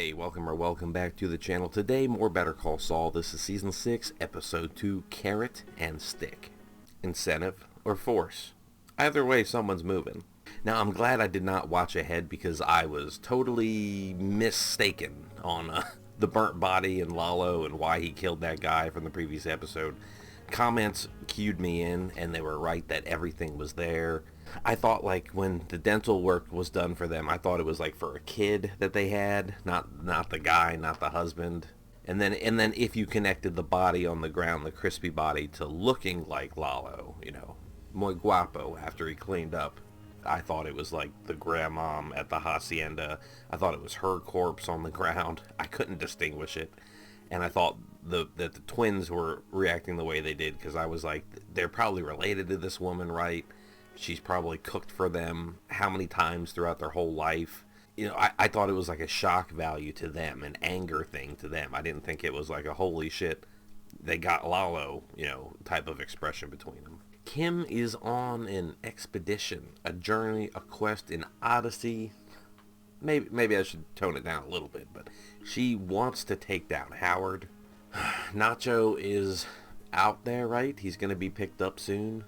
Hey, welcome back to the channel. Today, more Better Call Saul. This is Season 6, Episode 2, Carrot and Stick. Incentive or force. Either way, someone's moving. Now, I'm glad I did not watch ahead because I was totally mistaken on the burnt body and Lalo and why he killed that guy from the previous episode. Comments cued me in, and they were right that everything was there. I thought, like, when the dental work was done for them, I thought it was like for a kid that they had, not the guy, not the husband. And then if you connected the body on the ground, the crispy body, to looking like Lalo, you know, muy guapo after he cleaned up, I thought it was like the grandmom at the hacienda. I thought it was her corpse on the ground. I couldn't distinguish it. And I thought that the twins were reacting the way they did because I was like, they're probably related to this woman, right? She's probably cooked for them how many times throughout their whole life. You know, I thought it was like a shock value to them, an anger thing to them. I didn't think it was like a holy shit, they got Lalo, you know, type of expression between them. Kim is on an expedition, a journey, a quest, an odyssey. Maybe I should tone it down a little bit, but she wants to take down Howard. Nacho is out there, right? He's going to be picked up soon.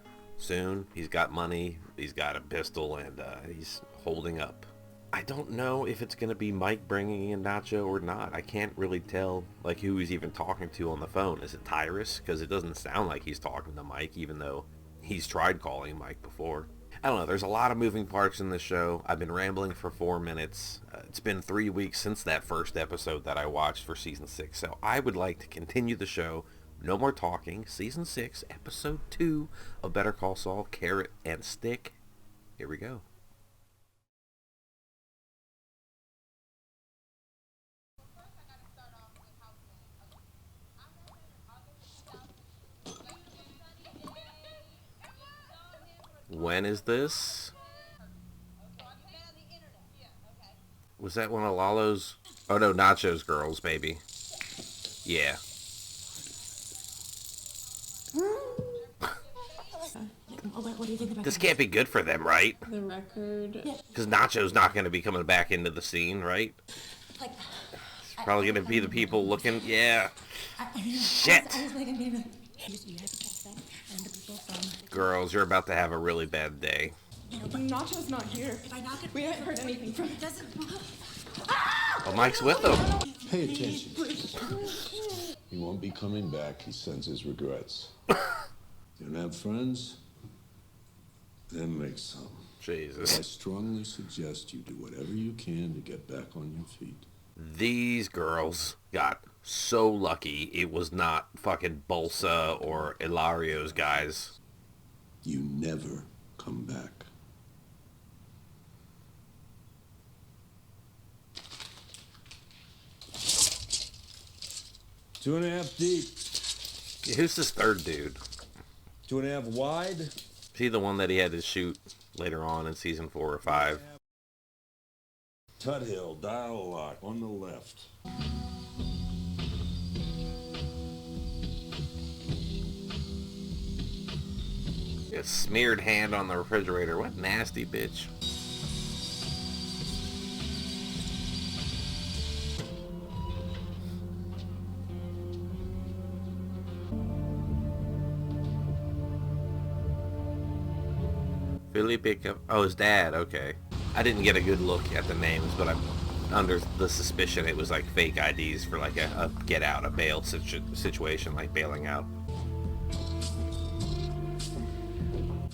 He's got money, he's got a pistol, and he's holding up. I don't know if it's going to be Mike bringing in Nacho or not. I can't really tell, like, who he's even talking to on the phone. Is it Tyrus? Because it doesn't sound like he's talking to Mike, even though he's tried calling Mike before. I don't know, there's a lot of moving parts in this show. I've been rambling for 4 minutes. It's been 3 weeks since that first episode that I watched for Season 6, so I would like to continue the show. No more talking. Season 6, Episode 2 of Better Call Saul, Carrot and Stick. Here we go. When is this? Was that one of Lalo's? Oh no, Nacho's girls, maybe. Yeah. What do you think about This can't be good for them, right? the record? Because Nacho's not going to be coming back into the scene, right? Like, It's probably going to be the people looking. Yeah. Shit. Girls, you're about to have a really bad day. Nacho's not here. We haven't heard anything from him. Well, Mike's with them. Pay attention. He won't be coming back. He sends his regrets. You don't have friends? Then make some. Jesus. I strongly suggest you do whatever you can to get back on your feet. These girls got so lucky it was not fucking Bolsa or Hilario's guys. You never come back. Two and a half deep. Who's this third dude? 2.5 wide. Is he the one that he had to shoot later on in season 4 or 5? Tut Hill, dial lock on the left. A smeared hand on the refrigerator. What nasty bitch. Felipe, oh, his dad, okay. I didn't get a good look at the names, but I'm under the suspicion it was like fake IDs for like a get out, a bail situation, like bailing out.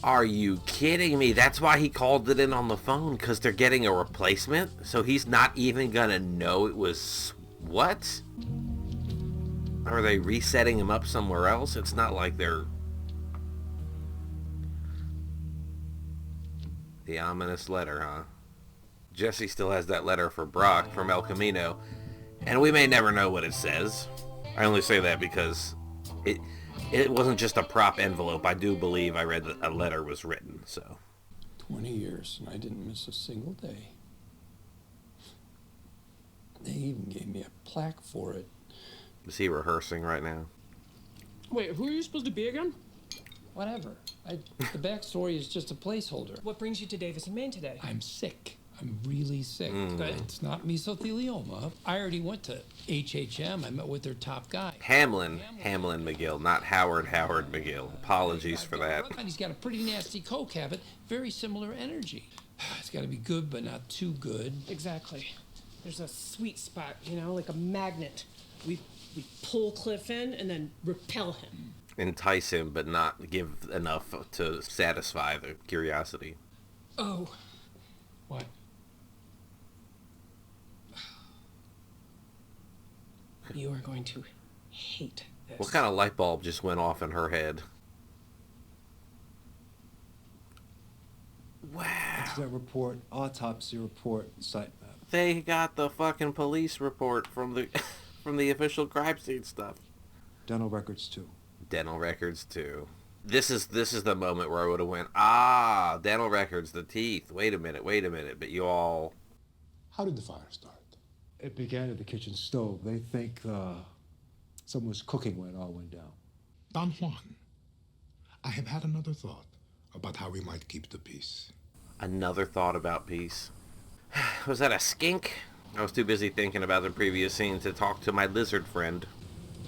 Are you kidding me? That's why he called it in on the phone, because they're getting a replacement? So he's not even gonna know it was... What? Are they resetting him up somewhere else? It's not like they're... The ominous letter, huh? Jesse still has that letter for Brock from El Camino, and we may never know what it says. I only say that because it wasn't just a prop envelope. I do believe I read that a letter was written, so. 20 years, and I didn't miss a single day. They even gave me a plaque for it. Is he rehearsing right now? Wait, who are you supposed to be again? Whatever. The backstory is just a placeholder. What brings you to Davis in Maine today? I'm sick. I'm really sick. It's not mesothelioma. I already went to HHM. I met with their top guy. Hamlin McGill, not Howard McGill. Apologies for that. And he's got a pretty nasty coke habit, very similar energy. It's got to be good, but not too good. Exactly. There's a sweet spot, you know, like a magnet. We pull Cliff in and then repel him. Entice him, but not give enough to satisfy the curiosity. Oh. What? You are going to hate this. What kind of light bulb just went off in her head? Wow. Accident report, autopsy report, site map. They got the fucking police report from the from the official crime scene stuff. Dental records too. Dental records too. This is the moment where I would have went, dental records, the teeth. Wait a minute. But you all... How did the fire start? It began at the kitchen stove. They think someone was cooking when it all went down. Don Juan, I have had another thought about how we might keep the peace. Another thought about peace. Was that a skink? I was too busy thinking about the previous scene to talk to my lizard friend.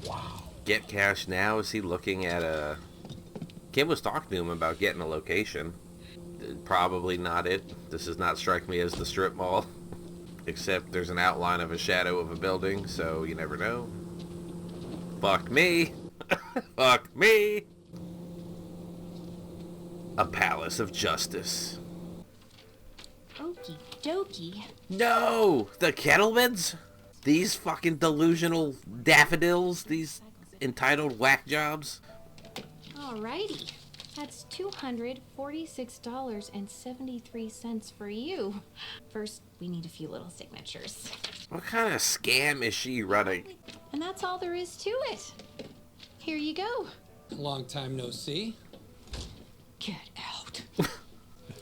Wow. Get cash now? Is he looking at a... Kim was talking to him about getting a location. Probably not it. This does not strike me as the strip mall. Except there's an outline of a shadow of a building, so you never know. Fuck me. Fuck me. A palace of justice. Okie dokie. No! The Kettlemans? These fucking delusional daffodils? These entitled whack jobs? Alrighty. That's $246.73 for you. First, we need a few little signatures. What kind of scam is she running? And that's all there is to it. Here you go. Long time no see. Get out.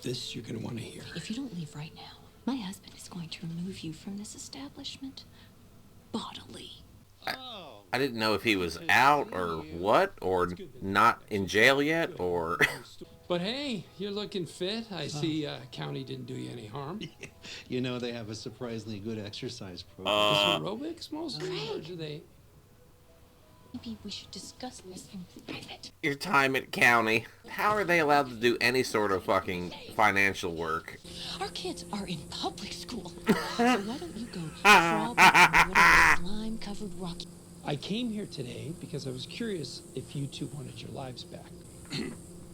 This you're going to want to hear. If you don't leave right now, my husband is going to remove you from this establishment bodily. I didn't know if he was out or what, or not in jail yet, or... But hey, you're looking fit. I see county didn't do you any harm. You know, they have a surprisingly good exercise program. Is it aerobics mostly, or do they... Maybe we should discuss this in private. Your time at county. How are they allowed to do any sort of fucking financial work? Our kids are in public school. So why don't you go crawl back in whatever slime-covered rocky... I came here today because I was curious if you two wanted your lives back.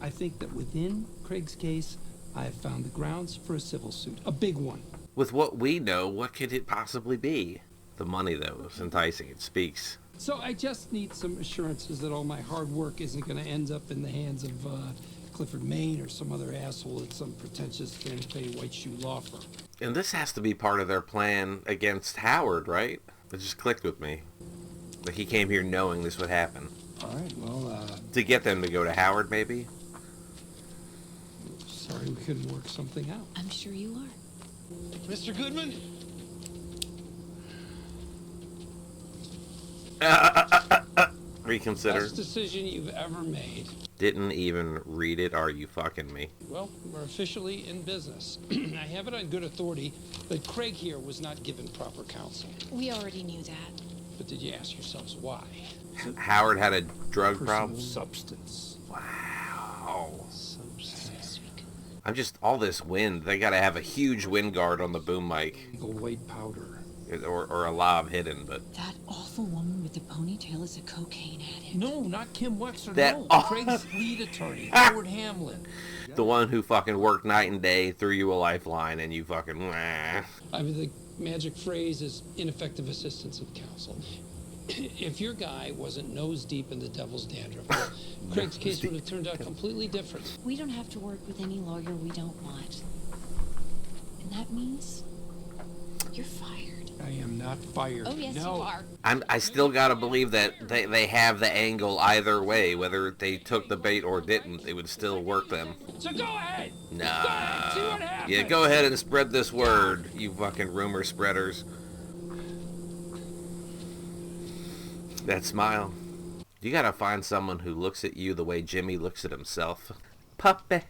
I think that within Craig's case, I have found the grounds for a civil suit. A big one. With what we know, what could it possibly be? The money, though, is enticing. It speaks. So I just need some assurances that all my hard work isn't going to end up in the hands of Clifford Maine or some other asshole at some pretentious Fannie Mae white shoe law firm. And this has to be part of their plan against Howard, right? It just clicked with me. Like he came here knowing this would happen. All right, well, To get them to go to Howard, maybe? sorry we couldn't work something out. I'm sure you are. Mr. Goodman? Reconsider. Best decision you've ever made. Didn't even read it. Are you fucking me? Well, we're officially in business. I have it on good authority that Craig here was not given proper counsel. We already knew that. But did you ask yourselves why? Howard had a drug Person problem? of substance. Wow. Substance. I'm just, all this wind. They gotta have a huge wind guard on the boom mic. Legal white powder. Or a lob hidden, but... That awful woman with the ponytail is a cocaine addict. No, not Kim Wexler. That- No, Craig's lead attorney, Howard Hamlin. The one who fucking worked night and day, threw you a lifeline, and you fucking... Wah. I mean, the magic phrase is ineffective assistance of counsel. If your guy wasn't nose deep in the devil's dandruff, well, Craig's case would have turned out completely different. We don't have to work with any lawyer we don't want. And that means you're fired. I am not fired. Oh, yes, no. you are. I still gotta believe that they have the angle either way. Whether they took the bait or didn't, it would still work them. So go ahead. Nah. Go ahead, see what happens. Yeah, go ahead and spread this word, you fucking rumor spreaders. That smile. You gotta find someone who looks at you the way Jimmy looks at himself. Puppy.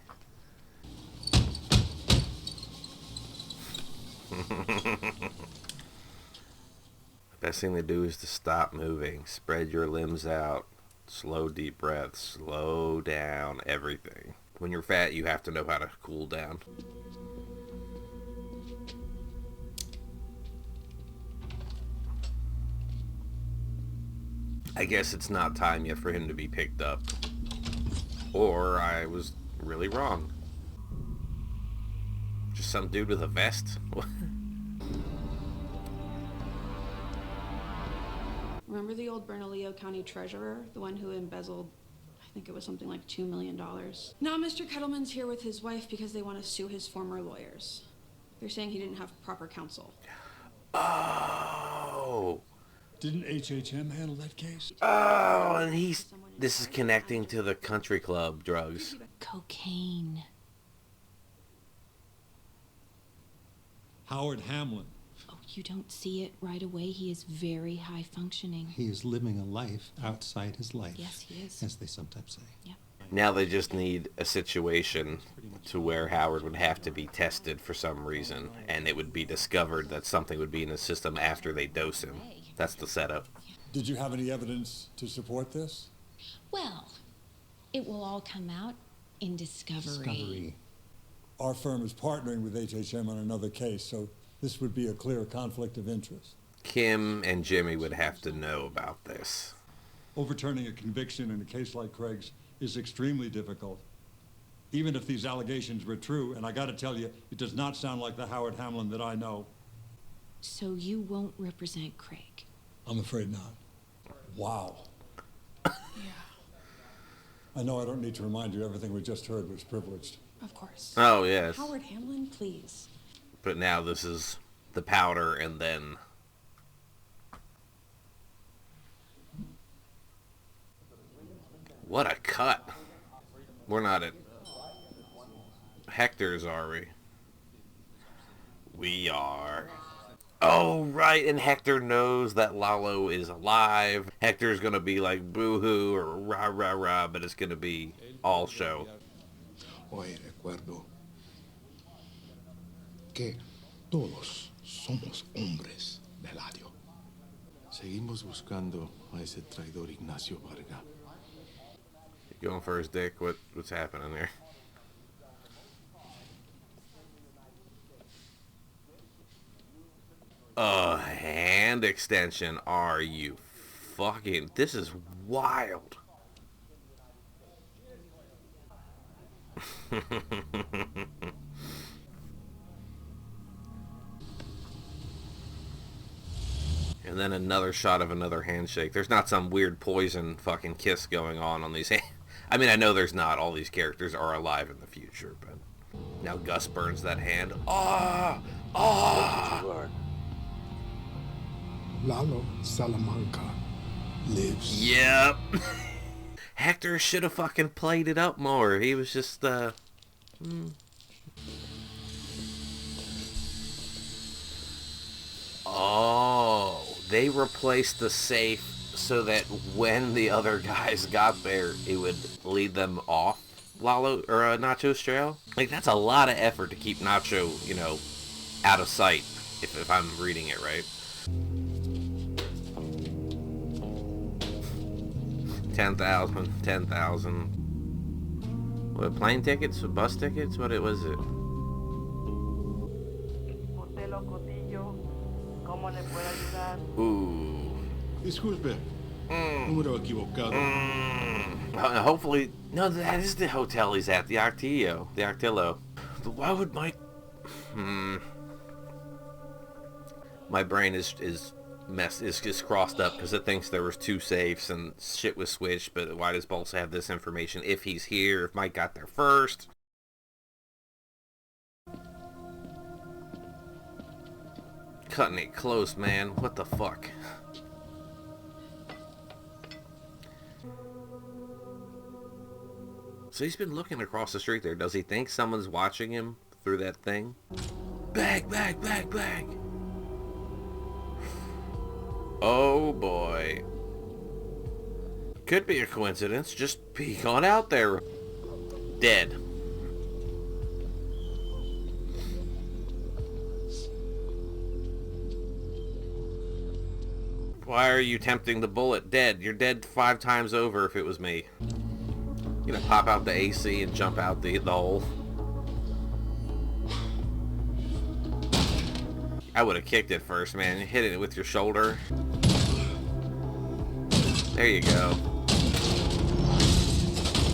Best thing to do is to stop moving. Spread your limbs out. Slow, deep breaths. Slow down everything. When you're fat, you have to know how to cool down. I guess it's not time yet for him to be picked up. Or I was really wrong. Just some dude with a vest? Remember the old Bernalillo County treasurer? The one who embezzled, I think it was something like $2 million. Now Mr. Kettleman's here with his wife because they want to sue his former lawyers. They're saying he didn't have proper counsel. Oh. Didn't HHM handle that case? Oh, and this is connecting to the country club drugs. Cocaine. Howard Hamlin. Oh, you don't see it right away. He is very high functioning. He is living a life outside his life. Yes, he is. As they sometimes say. Yeah. Now they just need a situation to where Howard would have to be tested for some reason, and it would be discovered that something would be in his system after they dose him. That's the setup. Did you have any evidence to support this? Well, it will all come out in discovery. Our firm is partnering with HHM on another case, so this would be a clear conflict of interest. Kim and Jimmy would have to know about this. Overturning a conviction in a case like Craig's is extremely difficult. Even if these allegations were true, and I gotta tell you, it does not sound like the Howard Hamlin that I know. So you won't represent Craig? I'm afraid not. Wow. I know I don't need to remind you everything we just heard was privileged. Of course. Oh, yes. Howard Hamlin, please. But now this is the powder, and then... What a cut. We're not at Hector's, are we? We are. Oh, right, and Hector knows that Lalo is alive. Hector's gonna be like boo-hoo or rah-rah-rah, but it's gonna be all show. Hoy recuerdo que todos somos hombres del Eladio. Seguimos buscando a ese traidor Ignacio Varga. Going for his dick? What's happening there? A hand extension. Are you fucking... This is wild. And then another shot of another handshake. There's not some weird poison fucking kiss going on these hands. I mean, I know there's not. All these characters are alive in the future, but... Now Gus burns that hand. Ah! Ah! Lalo Salamanca lives. Yep. Hector should have fucking played it up more. He was just, Oh, they replaced the safe so that when the other guys got there, it would lead them off Lalo or Nacho's trail. Like, that's a lot of effort to keep Nacho, you know, out of sight, if I'm reading it right. 10,000. What, plane tickets? Bus tickets? What was it? Ooh. Disculpe. Número equivocado. Hopefully... No, that is the hotel he's at. The Artillo. The Artillo. But why would Mike... My brain is crossed up because it thinks there was two safes and shit was switched, but why does Bolts have this information if he's here, if Mike got there first? Cutting it close, man. What the fuck? So he's been looking across the street there. Does he think someone's watching him through that thing? Bag, bag, bag, bag. Oh boy. Could be a coincidence. Just be gone out there. Dead. Why are you tempting the bullet? Dead. You're dead 5 times over if it was me. You gonna pop out the AC and jump out the hole? I would have kicked it first, man. Hit it with your shoulder. There you go.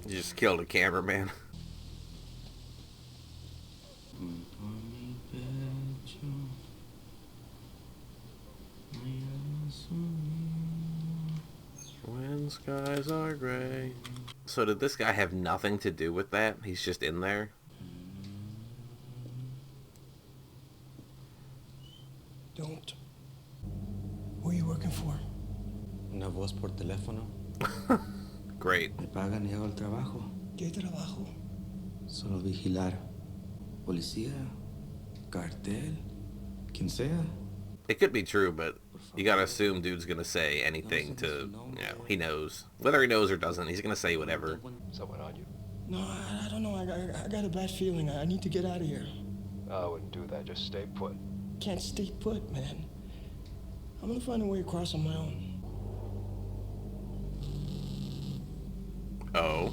You just killed a cameraman. When skies are gray. So did this guy have nothing to do with that? He's just in there? Don't. Who are you working for? Una voz por teléfono. Great. Me pagan y hago el trabajo. ¿Qué trabajo? Solo vigilar. Policía, cartel, quien sea. It could be true, but you gotta assume dude's gonna say anything to, you know, he knows. Whether he knows or doesn't, he's gonna say whatever. Someone on you? No, I don't know. I got a bad feeling. I need to get out of here. I wouldn't do that. Just stay put. Can't stay put, man. I'm gonna find a way across on my own. Oh.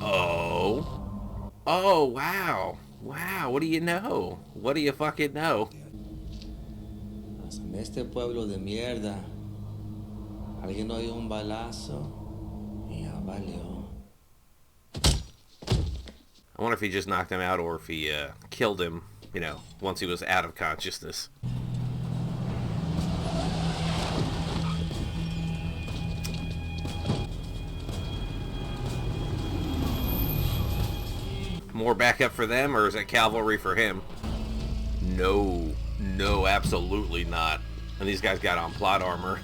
Oh. Oh, wow. Wow, what do you know? What do you fucking know? En este pueblo de mierda, alguien oyó un balazo y ya valió. I wonder if he just knocked him out or if he killed him, you know, once he was out of consciousness. More backup for them, or is it cavalry for him? No. No, absolutely not. And these guys got on plot armor.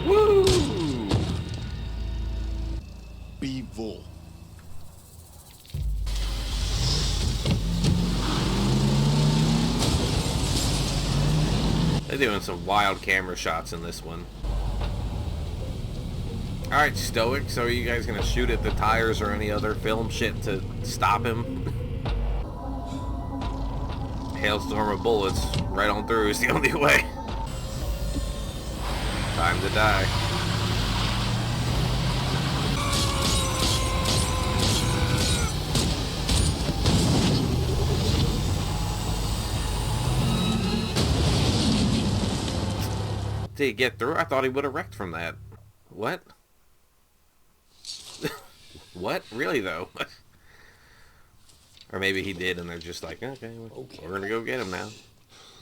Woo! Vivo. They're doing some wild camera shots in this one. Alright, Stoic, so are you guys gonna shoot at the tires or any other film shit to stop him? Hailstorm of bullets right on through is the only way. Time to die. Did he get through? I thought he would have wrecked from that. What? What? Really, though? Or maybe he did, and they're just like, okay, we're going to go get him now.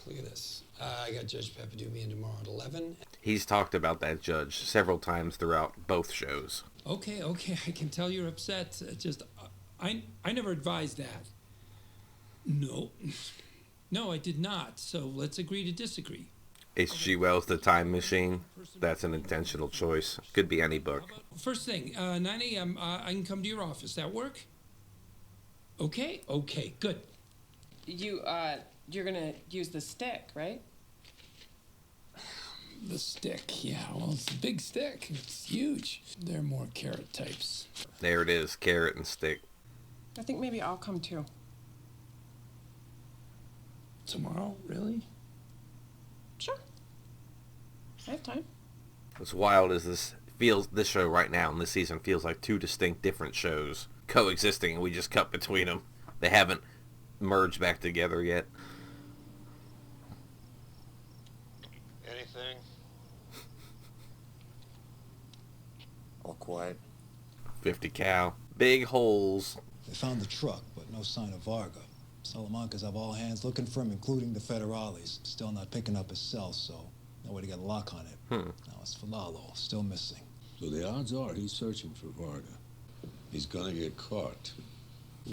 Look at this. I got Judge Papadoumian tomorrow at 11. He's talked about that judge several times throughout both shows. Okay, I can tell you're upset. I never advised that. No. No, I did not. So let's agree to disagree. H.G. Wells' The Time Machine. That's an intentional choice. Could be any book. First thing, 9 a.m., I can come to your office. That work? Okay, good. You're gonna use the stick, right? The stick, yeah. Well, it's a big stick. It's huge. They're more carrot types. There it is, carrot and stick. I think maybe I'll come too. Tomorrow, really? Sure. I have time. What's wild is this show right now in this season feels like 2 distinct different shows coexisting, and we just cut between them. They haven't merged back together yet. Anything? All quiet. 50 cal. Big holes. They found the truck, but no sign of Varga. Salamancas have all hands looking for him, including the federales. Still not picking up his cell, so no way to get a lock on it. Now it's Falalo, still missing. So the odds are he's searching for Varga. He's gonna get caught.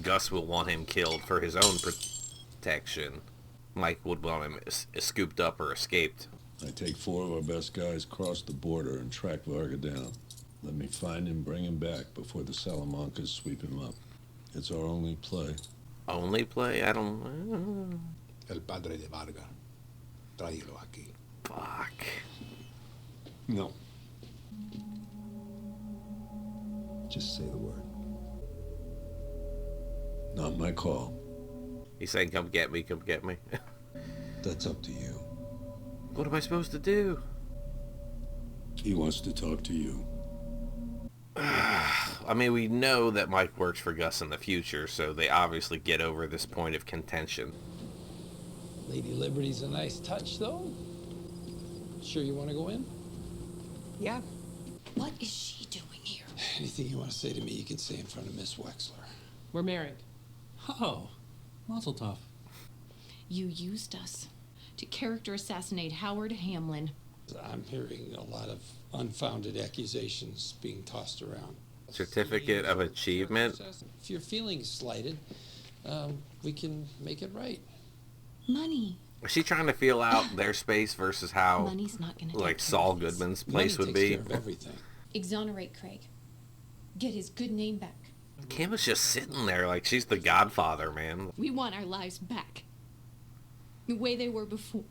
Gus will want him killed for his own protection. Mike would want him scooped up or escaped. I take 4 of our best guys across the border and track Varga down. Let me find him, bring him back before the Salamancas sweep him up. It's our only play. Only play? I don't... El padre de Varga. Tráelo aquí. Fuck. No. Just say the word. Not my call. He's saying, come get me, come get me. That's up to you. What am I supposed to do? He wants to talk to you. I mean, we know that Mike works for Gus in the future, so they obviously get over this point of contention. Lady Liberty's a nice touch, though. Sure you want to go in? Yeah. What is she doing here? Anything you want to say to me, you can say in front of Miss Wexler. We're married. Oh, mazel tov. You used us to character assassinate Howard Hamlin. I'm hearing a lot of unfounded accusations being tossed around. Certificate of achievement? If you're feeling slighted, we can make it right. Money. Is she trying to feel out their space versus how, Money's not gonna like, take Saul care of this. Goodman's place Money would takes be? care of everything. Exonerate Craig. Get his good name back. Kim was just sitting there like she's the godfather, man. We want our lives back. The way they were before.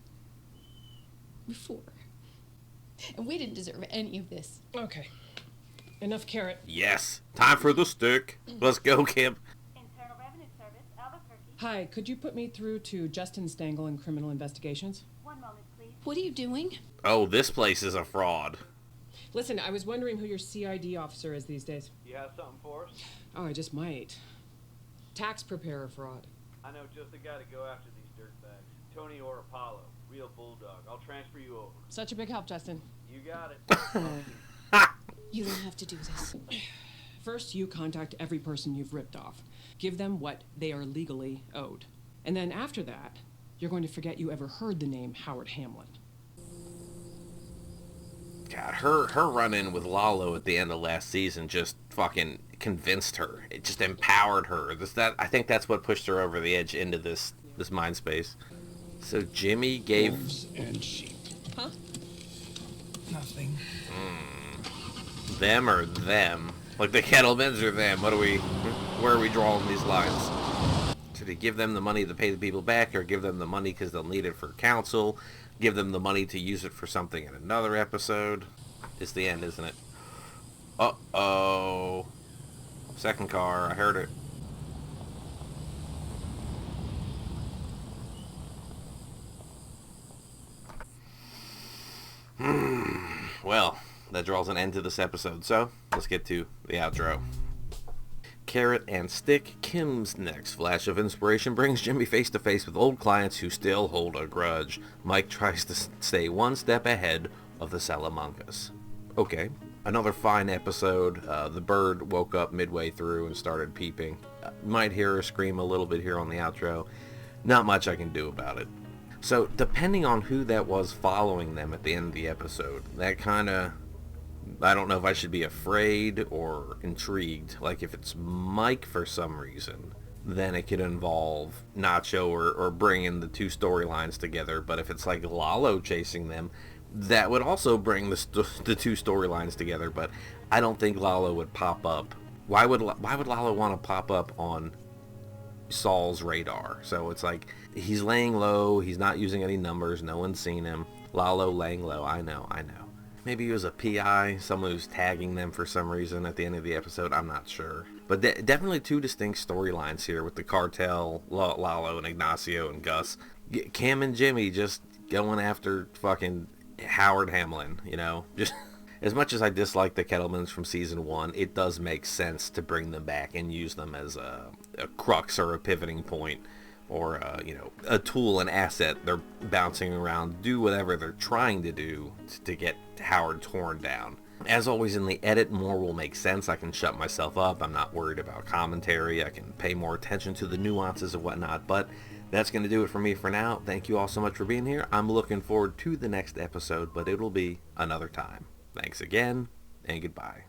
And we didn't deserve any of this. Okay. Enough carrot. Yes. Time for the stick. Let's go, Kim. Hi, could you put me through to Justin Stengel in Criminal Investigations? One moment, please. What are you doing? Oh, this place is a fraud. Listen, I was wondering who your CID officer is these days. You have something for us? Oh, I just might. Tax preparer fraud. I know just the guy to go after these dirtbags. Tony or Apollo. Real bulldog. I'll transfer you over. Such a big help, Justin. You got it. You don't have to do this. First, you contact every person you've ripped off. Give them what they are legally owed. And then after that, you're going to forget you ever heard the name Howard Hamlin. God, her run-in with Lalo at the end of last season just fucking convinced her. It just empowered her. I think that's what pushed her over the edge into this mind space. So Jimmy gave... Wolves and sheep. Huh? Nothing. Them or them? Like the Kettlemans or them? Where are we drawing these lines? Should he give them the money to pay the people back, or give them the money because they'll need it for counsel? Give them the money to use it for something in another episode? It's the end, isn't it? Uh-oh. Second car, I heard it. Well, that draws an end to this episode, so let's get to the outro. Carrot and stick. Kim's next flash of inspiration brings Jimmy face to face with old clients who still hold a grudge. Mike tries to stay one step ahead of the Salamancas. Okay, another fine episode. The bird woke up midway through and started peeping. Might hear her scream a little bit here on the outro. Not much I can do about it. So, depending on who that was following them at the end of the episode, that kind of... I don't know if I should be afraid or intrigued. Like, if it's Mike for some reason, then it could involve Nacho or bringing the two storylines together. But if it's like Lalo chasing them, that would also bring the two storylines together. But I don't think Lalo would pop up. Why would Lalo want to pop up on Saul's radar? So it's like, he's laying low, he's not using any numbers, no one's seen him. Lalo laying low, I know. Maybe he was a PI, someone who's tagging them for some reason at the end of the episode, I'm not sure. But definitely two distinct storylines here with the cartel, Lalo and Ignacio and Gus. Cam and Jimmy just going after fucking Howard Hamlin, you know? Just as much as I dislike the Kettlemans from season 1, it does make sense to bring them back and use them as a crux or a pivoting point, or a tool, an asset. They're bouncing around, do whatever they're trying to do to get Howard torn down. As always in the edit, more will make sense. I can shut myself up. I'm not worried about commentary. I can pay more attention to the nuances and whatnot. But that's going to do it for me for now. Thank you all so much for being here. I'm looking forward to the next episode, but it'll be another time. Thanks again, and goodbye.